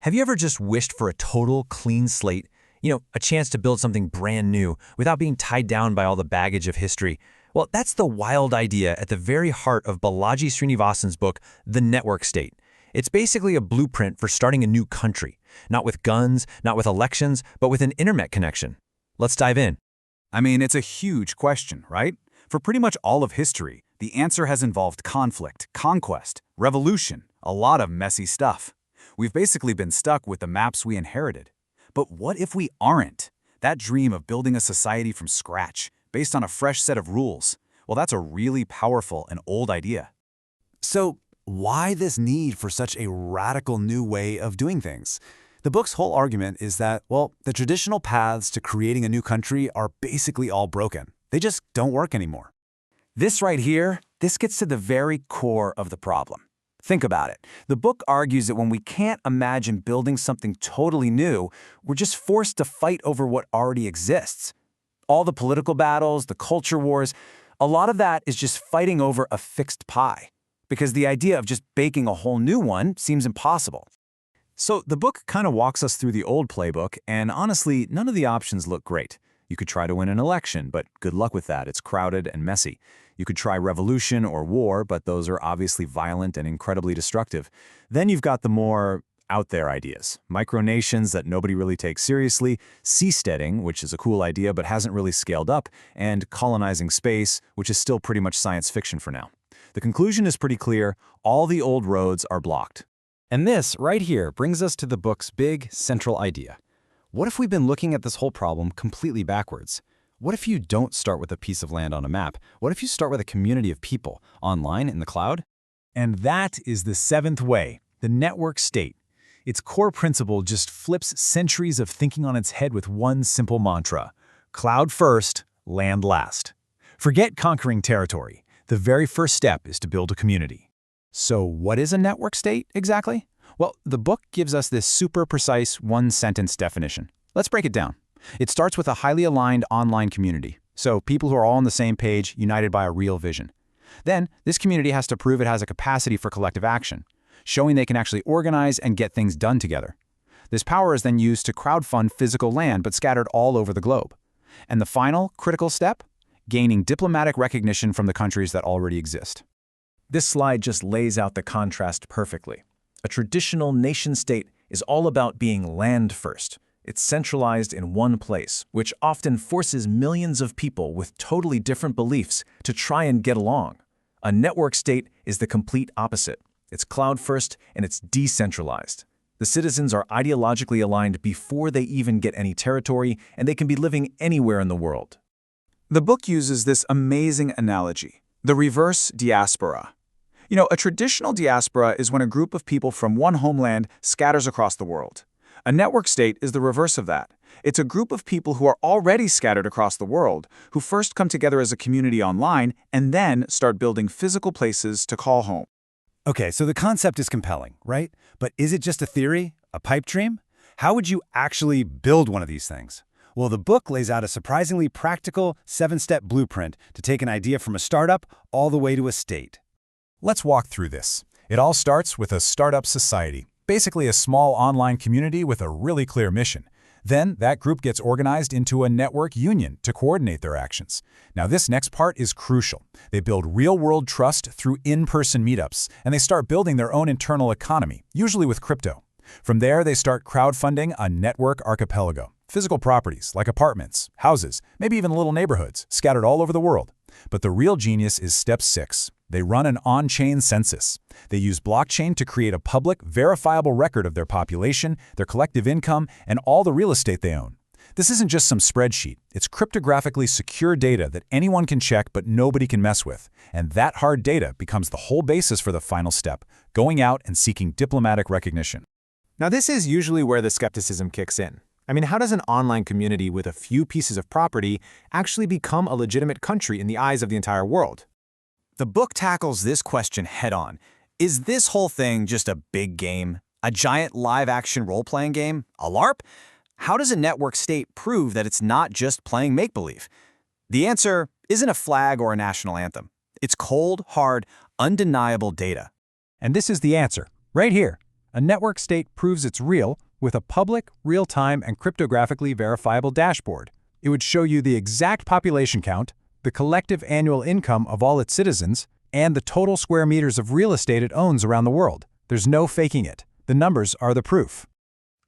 Have you ever just wished for a total clean slate? A chance to build something brand new without being tied down by all the baggage of history? Well, that's the wild idea at the very heart of Balaji Srinivasan's book, The Network State. It's basically a blueprint for starting a new country, not with guns, not with elections, but with an internet connection. Let's dive in. I mean, it's a huge question, right? For pretty much all of history, the answer has involved conflict, conquest, revolution, a lot of messy stuff. We've basically been stuck with the maps we inherited. But what if we aren't? That dream of building a society from scratch, based on a fresh set of rules, well, that's a really powerful and old idea. So, why this need for such a radical new way of doing things? The book's whole argument is that, well, the traditional paths to creating a new country are basically all broken. They just don't work anymore. This right here, this gets to the very core of the problem. Think about it. The book argues that when we can't imagine building something totally new, we're just forced to fight over what already exists. All the political battles, the culture wars, a lot of that is just fighting over a fixed pie, because the idea of just baking a whole new one seems impossible. So the book kind of walks us through the old playbook, and honestly, none of the options look great. You could try to win an election, but good luck with that. It's crowded and messy. You could try revolution or war, but those are obviously violent and incredibly destructive. Then you've got the more out there ideas. Micronations that nobody really takes seriously, seasteading, which is a cool idea but hasn't really scaled up, and colonizing space, which is still pretty much science fiction for now. The conclusion is pretty clear. All the old roads are blocked. And this, right here, brings us to the book's big, central idea. What if we've been looking at this whole problem completely backwards? What if you don't start with a piece of land on a map? What if you start with a community of people, online, in the cloud? And that is the seventh way, the network state. Its core principle just flips centuries of thinking on its head with one simple mantra: cloud first, land last. Forget conquering territory. The very first step is to build a community. So what is a network state, exactly? Well, the book gives us this super precise one-sentence definition. Let's break it down. It starts with a highly aligned online community, so people who are all on the same page, united by a real vision. Then, this community has to prove it has a capacity for collective action, showing they can actually organize and get things done together. This power is then used to crowdfund physical land, but scattered all over the globe. And the final, critical step? Gaining diplomatic recognition from the countries that already exist. This slide just lays out the contrast perfectly. A traditional nation-state is all about being land first. It's centralized in one place, which often forces millions of people with totally different beliefs to try and get along. A network state is the complete opposite. It's cloud first and it's decentralized. The citizens are ideologically aligned before they even get any territory, and they can be living anywhere in the world. The book uses this amazing analogy, the reverse diaspora. A traditional diaspora is when a group of people from one homeland scatters across the world. A network state is the reverse of that. It's a group of people who are already scattered across the world, who first come together as a community online and then start building physical places to call home. Okay, so the concept is compelling, right? But is it just a theory, a pipe dream? How would you actually build one of these things? Well, the book lays out a surprisingly practical 7-step blueprint to take an idea from a startup all the way to a state. Let's walk through this. It all starts with a startup society, basically a small online community with a really clear mission. Then that group gets organized into a network union to coordinate their actions. Now this next part is crucial. They build real-world trust through in-person meetups, and they start building their own internal economy, usually with crypto. From there, they start crowdfunding a network archipelago. Physical properties like apartments, houses, maybe even little neighborhoods scattered all over the world. But the real genius is step 6. They run an on-chain census. They use blockchain to create a public, verifiable record of their population, their collective income, and all the real estate they own. This isn't just some spreadsheet. It's cryptographically secure data that anyone can check but nobody can mess with. And that hard data becomes the whole basis for the final step, going out and seeking diplomatic recognition. Now, this is usually where the skepticism kicks in. I mean, how does an online community with a few pieces of property actually become a legitimate country in the eyes of the entire world? The book tackles this question head-on. Is this whole thing just a big game? A giant live-action role-playing game? A LARP? How does a network state prove that it's not just playing make-believe? The answer isn't a flag or a national anthem. It's cold, hard, undeniable data. And this is the answer, right here. A network state proves it's real with a public, real-time, and cryptographically verifiable dashboard. It would show you the exact population count, the collective annual income of all its citizens, and the total square meters of real estate it owns around the world. There's no faking it. The numbers are the proof.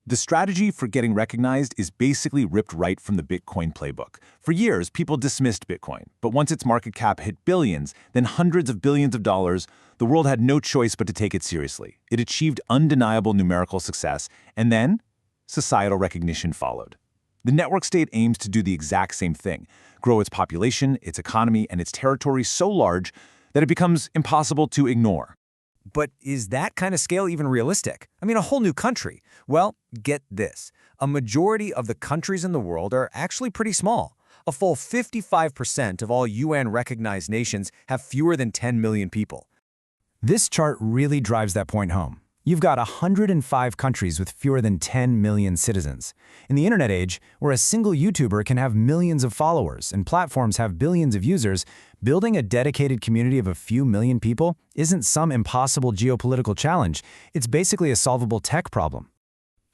The strategy for getting recognized is basically ripped right from the Bitcoin playbook. For years, people dismissed Bitcoin, but once its market cap hit billions, then hundreds of billions of dollars, the world had no choice but to take it seriously. It achieved undeniable numerical success, and then societal recognition followed. The network state aims to do the exact same thing, grow its population, its economy, and its territory so large that it becomes impossible to ignore. But is that kind of scale even realistic? I mean, a whole new country. Well, get this. A majority of the countries in the world are actually pretty small. A full 55% of all UN-recognized nations have fewer than 10 million people. This chart really drives that point home. You've got 105 countries with fewer than 10 million citizens. In the internet age, where a single YouTuber can have millions of followers and platforms have billions of users, building a dedicated community of a few million people isn't some impossible geopolitical challenge. It's basically a solvable tech problem.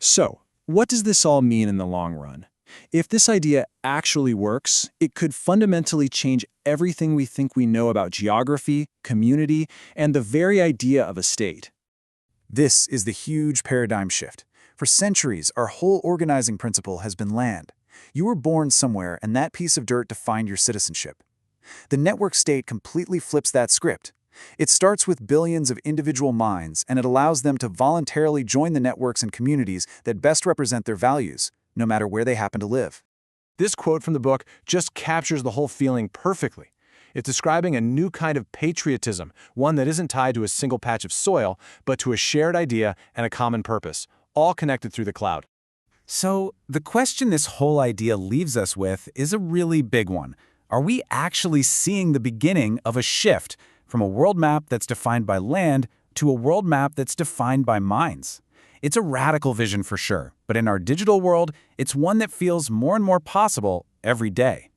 So, what does this all mean in the long run? If this idea actually works, it could fundamentally change everything we think we know about geography, community, and the very idea of a state. This is the huge paradigm shift. For centuries, our whole organizing principle has been land. You were born somewhere, and that piece of dirt defined your citizenship. The network state completely flips that script. It starts with billions of individual minds, and it allows them to voluntarily join the networks and communities that best represent their values, no matter where they happen to live. This quote from the book just captures the whole feeling perfectly. It's describing a new kind of patriotism, one that isn't tied to a single patch of soil, but to a shared idea and a common purpose, all connected through the cloud. So, the question this whole idea leaves us with is a really big one. Are we actually seeing the beginning of a shift from a world map that's defined by land to a world map that's defined by minds? It's a radical vision for sure, but in our digital world, it's one that feels more and more possible every day.